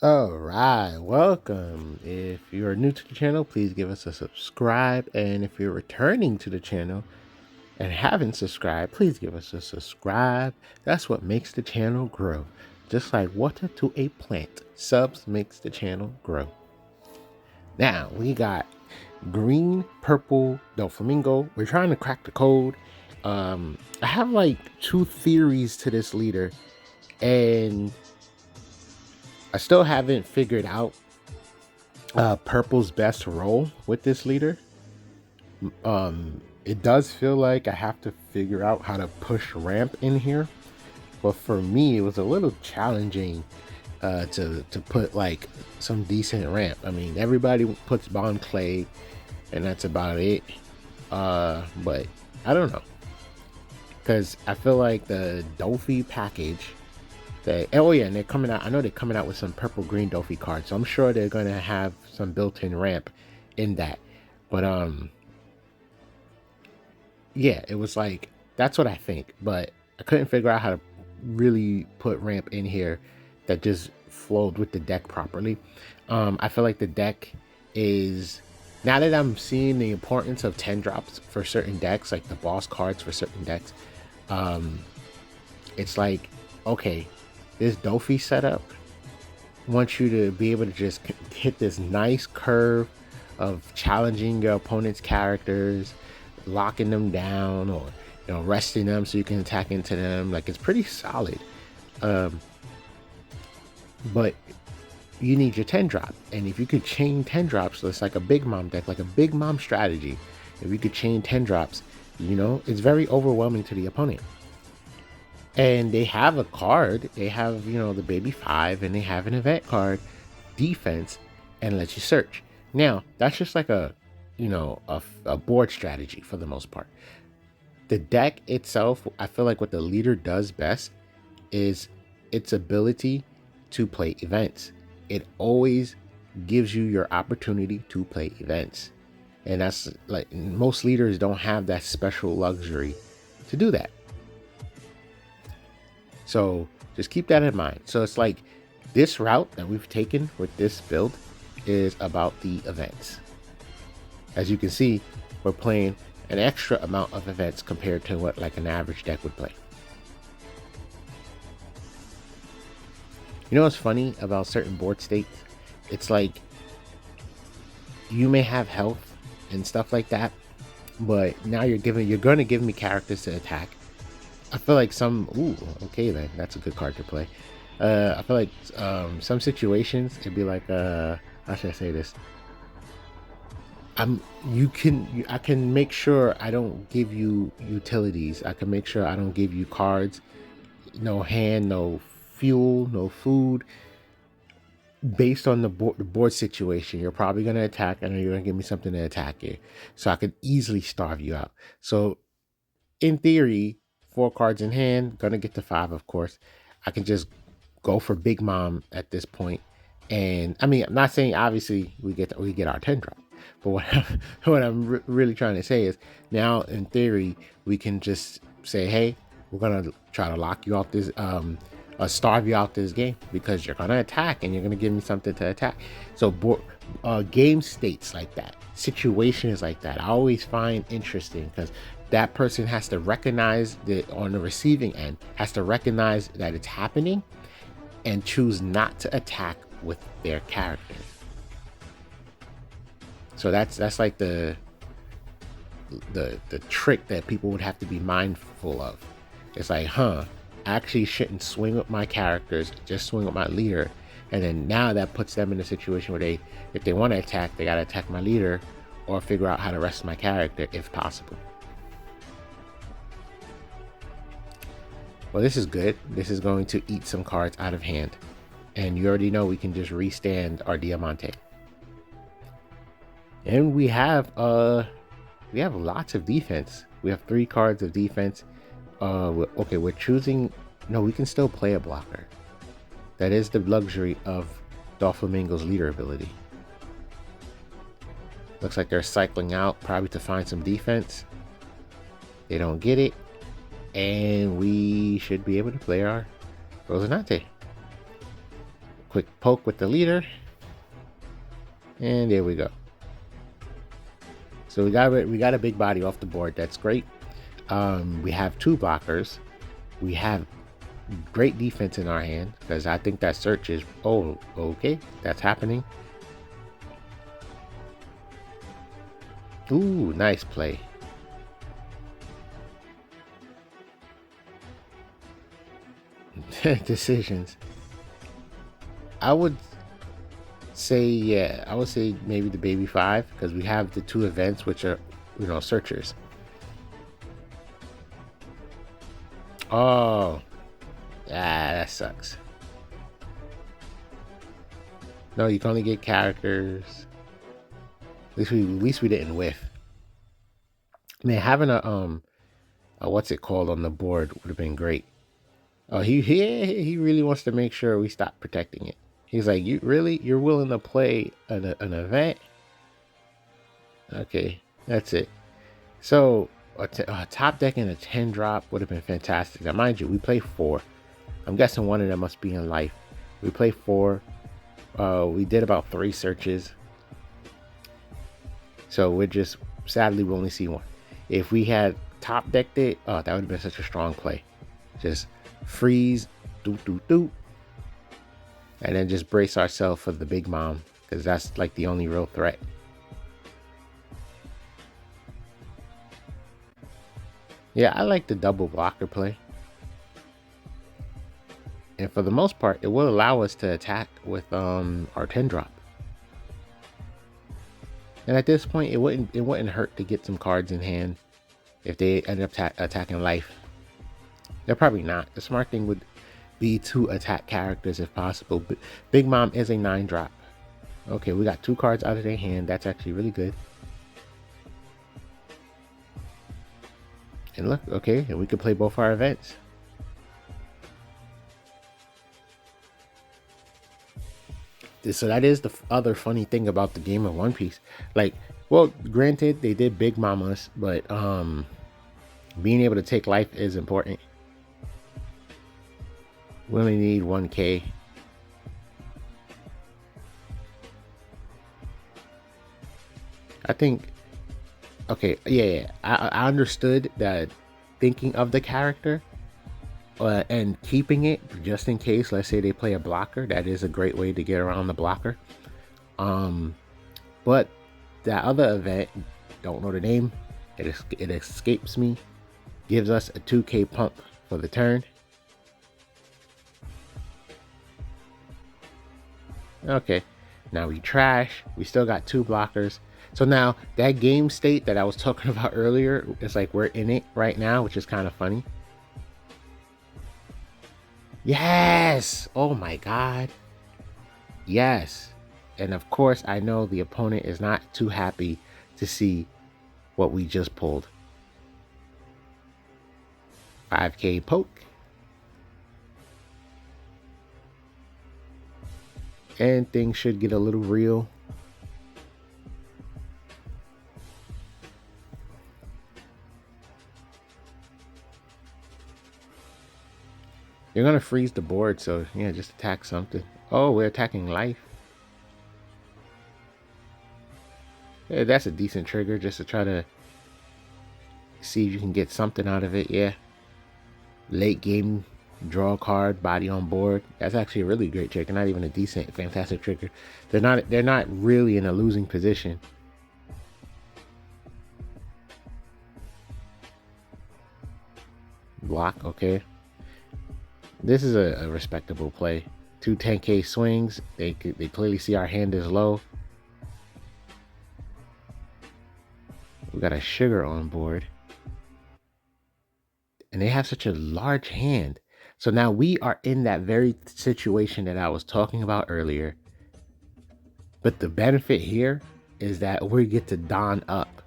All right, welcome. If you're new to the channel, please give us a subscribe. And if you're returning to the channel and haven't subscribed, please give us a subscribe. That's what makes the channel grow. Just like water to a plant, subs makes the channel grow. Now we got green, purple, Doflamingo. We're trying to crack the code. I have like two theories to this leader, and I still haven't figured out purple's best role with this leader. It does feel like I have to figure out how to push ramp in here, but for me, it was a little challenging to put like some decent ramp. I mean, everybody puts bond clay, and that's about it. But I don't know, because I feel like the Dofi package. Oh yeah, and they're coming out. I know they're coming out with some purple green Dofi cards, so I'm sure they're gonna have some built-in ramp in that. But yeah, it was like that's what I think, but I couldn't figure out how to really put ramp in here that just flowed with the deck properly. I feel like the deck is, now that I'm seeing the importance of 10 drops for certain decks, like the boss cards for certain decks, it's like, okay, this Dofi setup wants you to be able to just hit this nice curve of challenging your opponent's characters, locking them down, or resting them so you can attack into them. Like, it's pretty solid. But you need your 10 drop, and if you could chain 10 drops, so it's like a big mom deck, like a big mom strategy. If you could chain 10 drops, it's very overwhelming to the opponent. And they have a card, they have the baby 5, and they have an event card, defense, and let you search. Now that's just like a board strategy for the most part. The deck itself, I feel like what the leader does best is its ability to play events. It always gives you your opportunity to play events, and that's like, most leaders don't have that special luxury to do that. So just keep that in mind. So it's like this route that we've taken with this build is about the events. As you can see, we're playing an extra amount of events compared to what like an average deck would play. You know what's funny about certain board states? It's like you may have health and stuff like that, but now you're gonna give me characters to attack. I feel like okay then, that's a good card to play. I feel like some situations it'd be like, how should I say this? I can make sure I don't give you utilities. I can make sure I don't give you cards, no hand, no fuel, no food. Based on the board situation, you're probably going to attack, and you're going to give me something to attack you, so I could easily starve you out. So in theory, 4 cards in hand, gonna get to 5, of course. I can just go for Big Mom at this point. And I mean, I'm not saying obviously we get our 10 drop, but what I'm really trying to say is, now in theory we can just say, hey, we're gonna try to lock you out this starve you out this game, because you're gonna attack and you're gonna give me something to attack. So game states like that, situations like that, I always find interesting, because that person has to recognize that, on the receiving end, has to recognize that it's happening and choose not to attack with their character. So that's like the trick that people would have to be mindful of. It's like, I actually shouldn't swing with my characters, just swing with my leader. And then now that puts them in a situation where if they want to attack, they got to attack my leader, or figure out how to rest my character if possible. Well, this is good. This is going to eat some cards out of hand. And you already know we can just restand our Diamante. And we have lots of defense. We have 3 cards of defense. Okay, we're choosing, no, we can still play a blocker. That is the luxury of Doflamingo's leader ability. Looks like they're cycling out, probably to find some defense. They don't get it, and we should be able to play our Rosinante. quick poke with the leader. And there we go. So we got a big body off the board. That's great. We have 2 blockers. We have great defense in our hand because I think that search is, oh, okay, that's happening. Ooh, nice play. Decisions. I would say, yeah, I would say maybe the baby 5 because we have the 2 events which are, searchers. Oh, that sucks. No, you can only get characters. At least we didn't whiff. Man, having a what's it called on the board would have been great. Oh, he really wants to make sure we stop protecting it. He's like, you're willing to play an event? Okay, that's it. So a top deck and a 10 drop would have been fantastic. Now, mind you, we play 4. I'm guessing one of them must be in life. We play 4. We did about 3 searches. So sadly, we only see 1. If we had top decked it, oh, that would have been such a strong play. Just freeze, and then just brace ourselves for the big mom, because that's like the only real threat. Yeah, I like the double blocker play. And for the most part, it will allow us to attack with our 10 drop. And at this point, it wouldn't hurt to get some cards in hand if they end up attacking life. They're probably not. The smart thing would be to attack characters if possible. But Big Mom is a 9 drop. Okay, we got 2 cards out of their hand. That's actually really good. And look, okay, and we can play both our events. So that is the other funny thing about the game of One Piece. Like, well, granted, they did Big Mamas, but being able to take life is important. We only need 1K. I think, okay, yeah. I understood that thinking of the character and keeping it just in case, let's say they play a blocker, that is a great way to get around the blocker. But that other event, don't know the name, it escapes me, gives us a 2K pump for the turn. Okay, now we trash. We still got 2 blockers. So now that game state that I was talking about earlier, it's like we're in it right now, which is kind of funny. Yes! Oh my god. Yes. And of course, I know the opponent is not too happy to see what we just pulled. 5K poke. And things should get a little real. You're gonna freeze the board, so yeah, just attack something. Oh, we're attacking life. Yeah, that's a decent trigger just to try to see if you can get something out of it. Yeah. Late game, draw a card, body on board. That's actually a really great trigger. Not even a decent, fantastic trigger. They're not really in a losing position. Block, okay. This is a respectable play. 2 10K swings. They clearly see our hand is low. We got a sugar on board. And they have such a large hand. So now we are in that very situation that I was talking about earlier. But the benefit here is that we get to don up.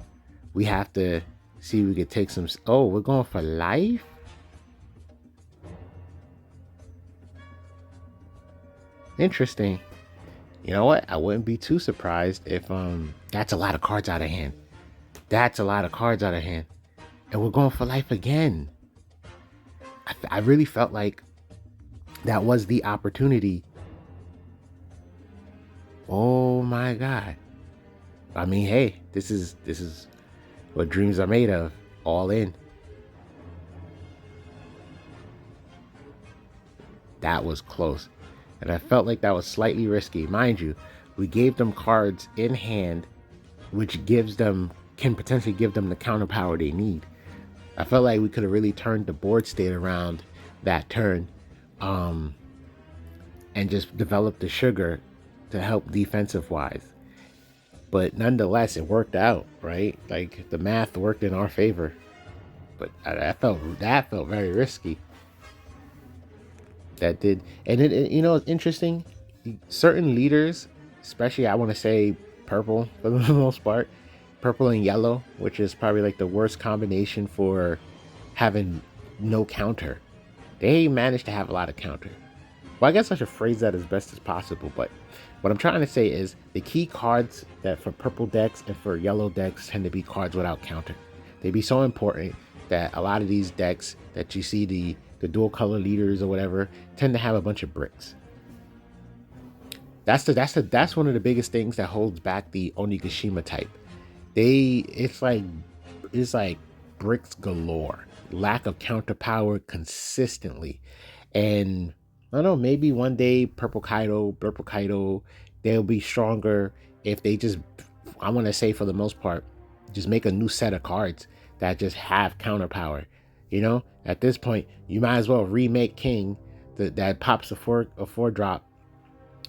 We have to see if we can take some... Oh, we're going for life? Interesting. You know what? I wouldn't be too surprised if that's a lot of cards out of hand. That's a lot of cards out of hand. And we're going for life again. I really felt like that was the opportunity my god. I mean, hey, this is what dreams are made of. All in. That was close. And I felt like that was slightly risky. Mind you, we gave them cards in hand, which gives them can potentially give them the counter power they need. I felt like we could have really turned the board state around that turn, um, and just developed the sugar to help defensive wise. But nonetheless, it worked out, right? Like the math worked in our favor. But that felt very risky. That did, and you know, it's interesting. Certain leaders, especially I want to say purple for the most part, purple and yellow, which is probably like the worst combination for having no counter. They managed to have a lot of counter. Well, I guess I should phrase that as best as possible, but what I'm trying to say is the key cards that for purple decks and for yellow decks tend to be cards without counter. They be so important that a lot of these decks that you see the dual color leaders or whatever tend to have a bunch of bricks. That's one of the biggest things that holds back the Onigashima type. It's like bricks galore, lack of counter power consistently, and I don't know, maybe one day Purple Kaido, they'll be stronger if they just, I want to say for the most part, just make a new set of cards that just have counter power. You know, at this point, you might as well remake King that pops a four drop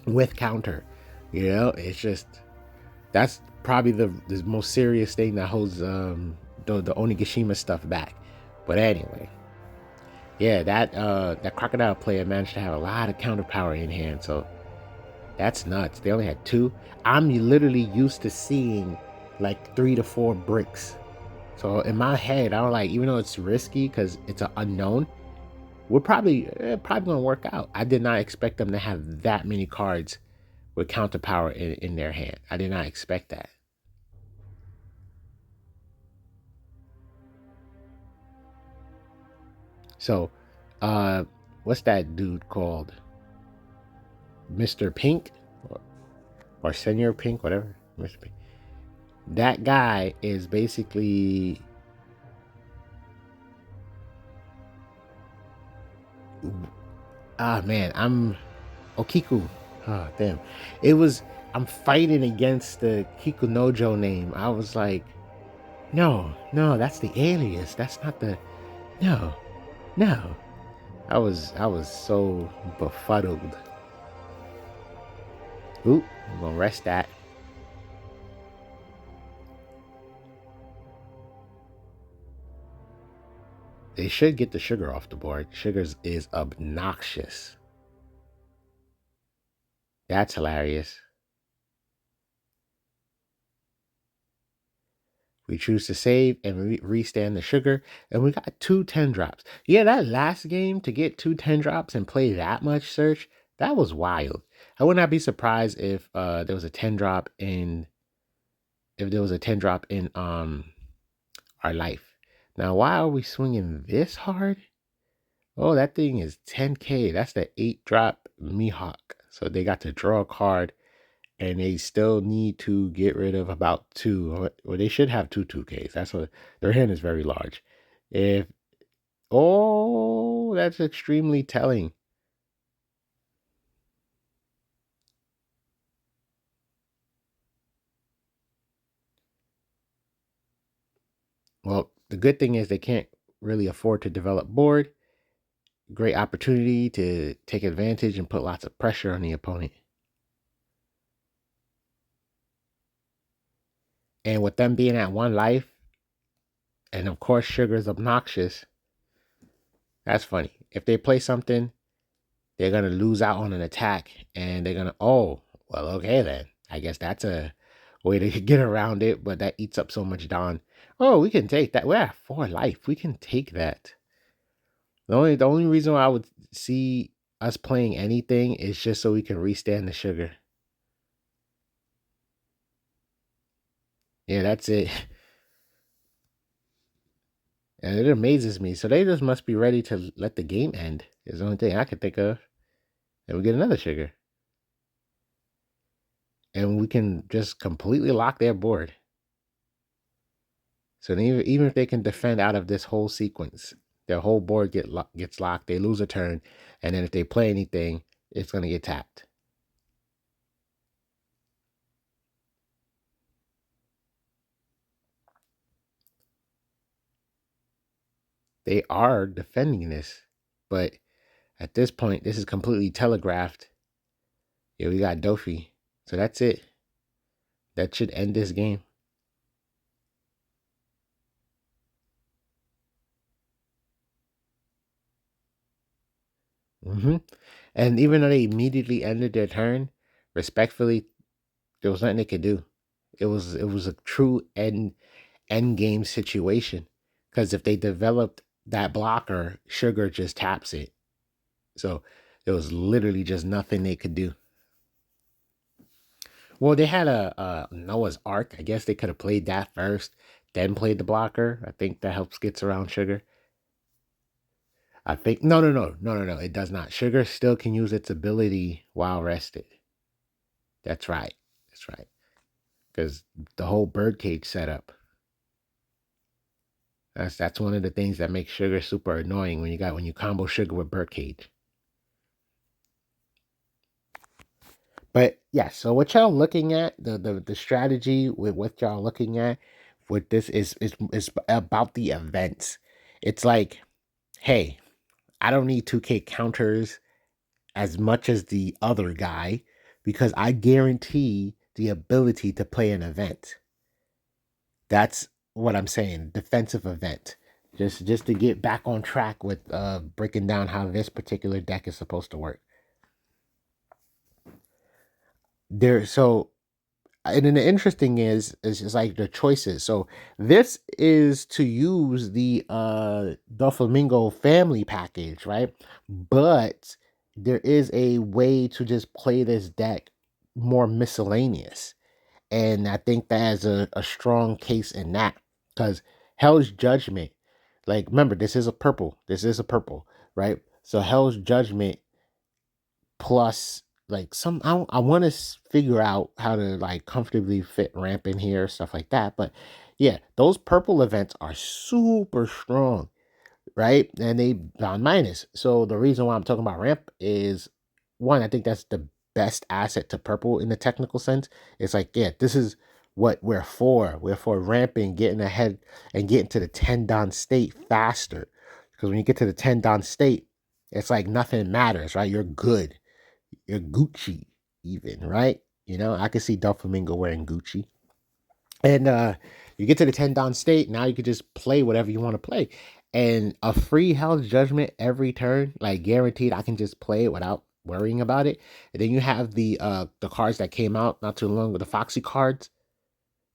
with counter. You know, it's just that's probably the most serious thing that holds the Onigashima stuff back. But anyway, yeah, that crocodile player managed to have a lot of counter power in hand, so that's nuts. They only had two. I'm literally used to seeing like 3 to 4 bricks. So in my head, I was like, even though it's risky because it's an unknown, we're probably gonna work out. I did not expect them to have that many cards with counter power in their hand. I did not expect that. So, uh, what's that dude called? Mr. Pink or Senior Pink, whatever. Mr. Pink. That guy is basically, man, I'm Okiku. Ah, damn. It was I'm fighting against the Kikunojo name. I was like, no, that's the alias. That's not the no, no. I was so befuddled. Oop, I'm gonna rest that. They should get the sugar off the board. Sugars is obnoxious. That's hilarious. We choose to save and restand the sugar, and we got 2 10 drops. Yeah, that last game to get 2 10 drops and play that much search, that was wild. I would not be surprised if there was a 10 drop in our life. Now, why are we swinging this hard? Oh, that thing is 10K. That's the 8 drop Mihawk. So they got to draw a card and they still need to get rid of about two. Well, they should have two 2Ks. That's what their hand is very large. If that's extremely telling. Well, the good thing is they can't really afford to develop board. Great opportunity to take advantage and put lots of pressure on the opponent. And with them being at 1 life, and of course Sugar's obnoxious, that's funny. If they play something, they're gonna lose out on an attack, and they're gonna okay then. I guess that's a way to get around it, but that eats up so much Dawn. Oh, we can take that. We're at 4 life. We can take that. The only reason why I would see us playing anything is just so we can restand the sugar. Yeah, that's it. And it amazes me. So they just must be ready to let the game end. Is the only thing I could think of. And we get another sugar. and we can just completely lock their board. So even if they can defend out of this whole sequence, their whole board gets locked. They lose a turn, and then if they play anything, it's gonna get tapped. They are defending this, but at this point, this is completely telegraphed. Yeah, we got Dofi, so that's it. That should end this game. And even though they immediately ended their turn, respectfully, there was nothing they could do. It was a true end game situation. Because if they developed that blocker, Sugar just taps it. So there was literally just nothing they could do. Well, they had a Noah's Ark. I guess they could have played that first, then played the blocker. I think that helps gets around Sugar. I think no. It does not. Sugar still can use its ability while rested. That's right. That's right. Because the whole birdcage setup. That's one of the things that makes Sugar super annoying when you combo Sugar with birdcage. But yeah, so what y'all looking at, the strategy with what y'all looking at with this is about the events. It's like, hey, I don't need 2K counters as much as the other guy because I guarantee the ability to play an event. That's what I'm saying. Defensive event. Just to get back on track with breaking down how this particular deck is supposed to work. There so and then the interesting is just like the choices. So this is to use the Doflamingo family package, right? But there is a way to just play this deck more miscellaneous. And I think that has a strong case in that. Because Hell's Judgment, like remember, this is a purple. This is a purple, right? So Hell's Judgment plus like some I want to figure out how to like comfortably fit ramp in here, stuff like that. But yeah, those purple events are super strong, right? And they bound minus. So the reason why I'm talking about ramp is one, I think that's the best asset to purple in the technical sense. It's like, yeah, this is what we're for. We're for ramping, getting ahead and getting to the 10 down state faster. Because when you get to the 10 down state, it's like nothing matters, right? You're good. You're Gucci, even, right? You know, I could see Doflamingo wearing Gucci. And you get to the 10 down state, now you can just play whatever you want to play. And a free Hell's Judgment every turn, like guaranteed, I can just play it without worrying about it. And then you have the cards that came out not too long ago, the Foxy cards.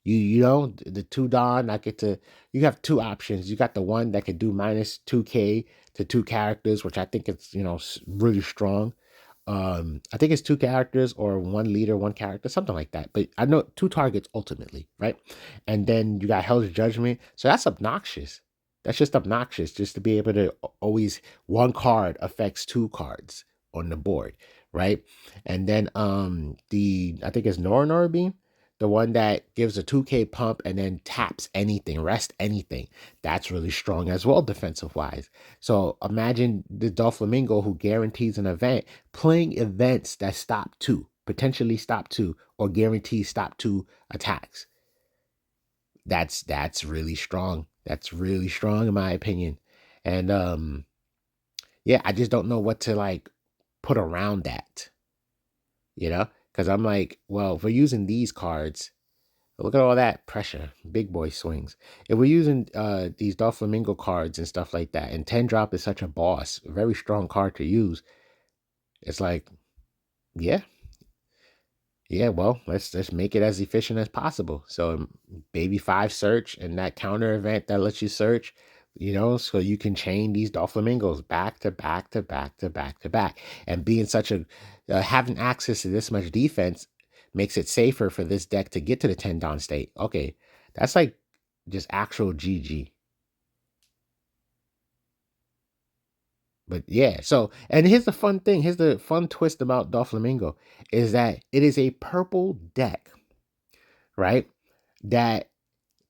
You know the 2 Don. I get to you have two options. You got the one that can do minus 2K to 2 characters, which I think it's really strong. I think it's 2 characters or 1 leader, 1 character, something like that. But I know 2 targets ultimately, right? And then you got Hell's Judgment. So that's obnoxious. That's just obnoxious just to be able to always 1 card affects 2 cards on the board, right? And then the I think it's Nor Beam, the one that gives a 2K pump and then taps anything, rest anything. That's really strong as well, defensive wise. So imagine the Doflamingo who guarantees an event playing events that stop 2, potentially stop 2, or guarantee stop 2 attacks. That's really strong. That's really strong in my opinion. And yeah, I just don't know what to like put around that, you know? Because I'm like, well, if we're using these cards, look at all that pressure, big boy swings. If we're using these Doflamingo cards and stuff like that, and 10 drop is such a boss, a very strong card to use, it's like, yeah, yeah, well, let's make it as efficient as possible. So baby 5 search and that counter event that lets you search, so you can chain these Doflamingos back to back to back to back to back. And being such a having access to this much defense makes it safer for this deck to get to the 10 down state. Okay, that's like just actual GG. But yeah, so and here's the fun thing. Here's the fun twist about Doflamingo is that it is a purple deck, right? That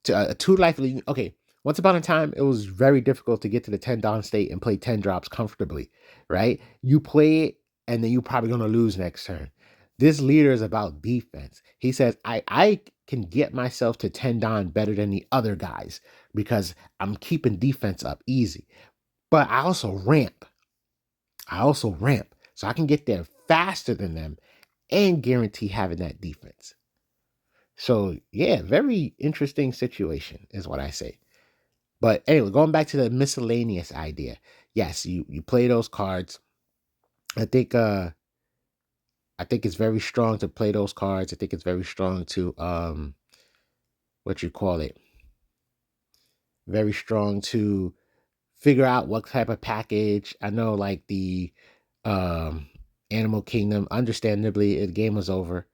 two life leading. Okay, once upon a time, it was very difficult to get to the 10 down state and play 10 drops comfortably, right? You play it and then you're probably gonna lose next turn. This leader is about defense. He says, I can get myself to 10 down better than the other guys because I'm keeping defense up easy. But I also ramp. So I can get there faster than them and guarantee having that defense. So yeah, very interesting situation is what I say. But anyway, going back to the miscellaneous idea. Yes, you play those cards. I think I think it's very strong to play those cards. I think it's very strong to what you call it. Very strong to figure out what type of package. I know like the um Animal Kingdom, understandably, the game was over.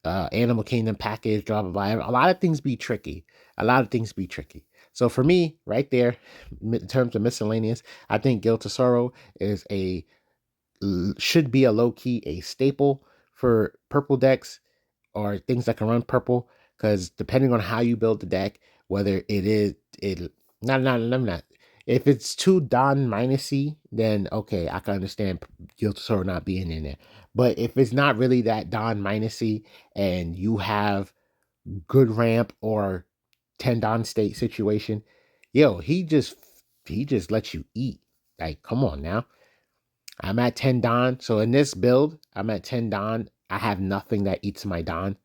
Animal Kingdom package, blah blah blah. A lot of things be tricky. A lot of things be tricky. So for me, right there, in terms of miscellaneous, I think Guilt of Sorrow is should be a low key a staple for purple decks or things that can run purple. Because depending on how you build the deck, whether it is it not if it's too Don minusy, then okay, I can understand Guilt of Sorrow not being in there. But if it's not really that Don minusy and you have good ramp or 10 Don state situation, yo, he just lets you eat. Like, come on now. I'm at 10 Don. So in this build, I'm at 10 Don. I have nothing that eats my Don.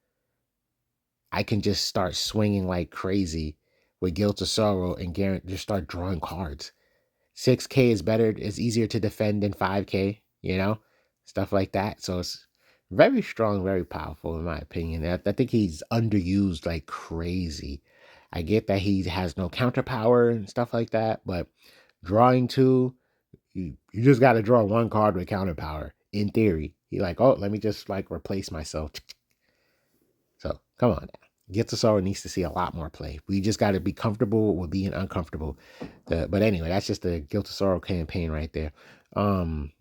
I can just start swinging like crazy with Guilt of Sorrow and just start drawing cards. 6K is better, is easier to defend than 5K, stuff like that. So it's very strong, very powerful, in my opinion. I think he's underused like crazy. I get that he has no counter power and stuff like that, but drawing two, you just got to draw one card with counter power in theory. He like, oh, let me just like replace myself. So come on now. Getsasoro needs to see a lot more play. We just got to be comfortable with being uncomfortable. But anyway, that's just the Guilt of Sorrow campaign right there. But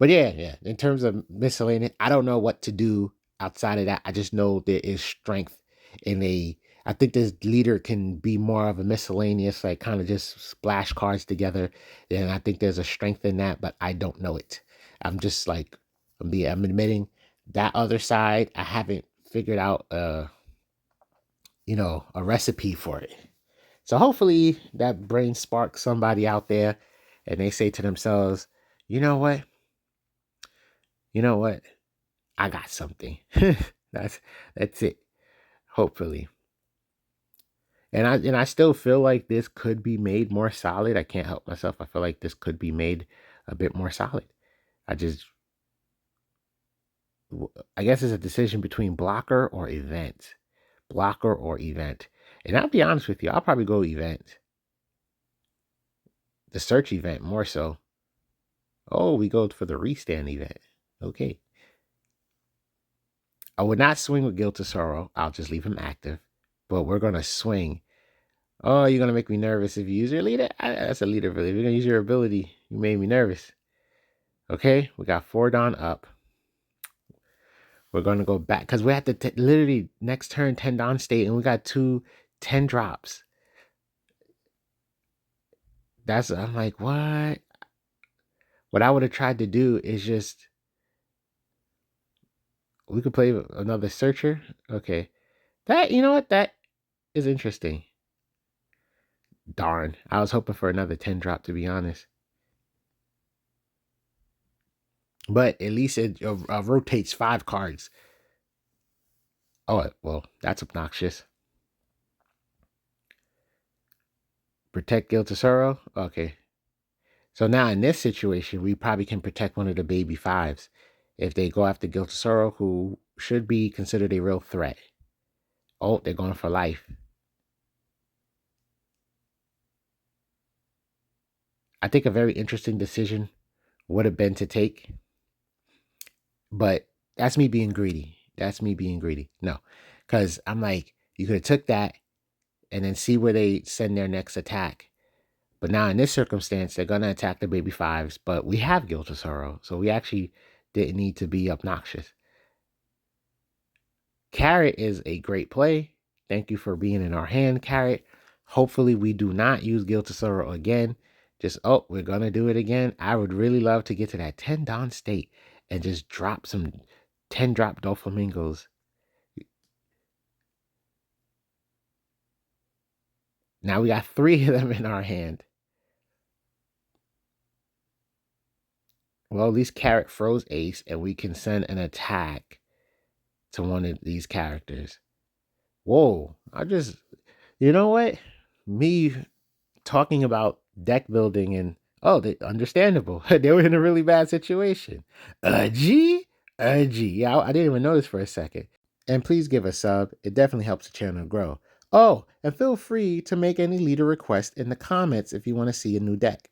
yeah. In terms of miscellaneous, I don't know what to do outside of that. I just know there is strength in a. I think this leader can be more of a miscellaneous, like kind of just splash cards together. And I think there's a strength in that, but I don't know it. I'm just like, I'm admitting that other side. I haven't figured out, a recipe for it. So hopefully that brain sparks somebody out there, and they say to themselves, you know what? You know what? I got something. that's that's it. Hopefully. And I still feel like this could be made more solid. I can't help myself. I feel like this could be made a bit more solid. I just I guess it's a decision between blocker or event. Blocker or event. And I'll be honest with you, I'll probably go event. The search event more so. Oh, we go for the restand event. Okay. I would not swing with Guilt of Sorrow. I'll just leave him active. But we're gonna swing. Oh, you're gonna make me nervous if you use your leader? That's a leader ability. If you're gonna use your ability, you made me nervous. Okay, we got 4 Dawn up. We're gonna go back because we have to literally next turn 10 Dawn state, and we got 10 drops. I'm like, what? What I would have tried to do is just we could play another searcher. Okay. You know what? That is interesting. Darn. I was hoping for another 10 drop, to be honest. But at least it rotates 5 cards. Oh, well, that's obnoxious. Protect Guilt of Sorrow? Okay. So now in this situation, we probably can protect one of the baby 5s if they go after Guilt of Sorrow, who should be considered a real threat. Oh, they're going for life. I think a very interesting decision would have been to take, but that's me being greedy. No, because I'm like, you could have took that and then see where they send their next attack. But now in this circumstance, they're gonna attack the baby fives, but we have Guilt of Sorrow, so we actually didn't need to be obnoxious. Carrot is a great play. Thank you for being in our hand, Carrot. Hopefully we do not use Guilt of Sorrow again. Just, oh, we're gonna do it again. I would really love to get to that 10 Don state and just drop some 10 drop Doflamingos. Now we got 3 of them in our hand. Well, at least Carrot froze Ace, and we can send an attack to one of these characters. Whoa, you know what? Me talking about deck building and, oh, understandable. They were in a really bad situation. G? G. Yeah, I didn't even notice for a second. And please give a sub. It definitely helps the channel grow. Oh, and feel free to make any leader request in the comments if you want to see a new deck.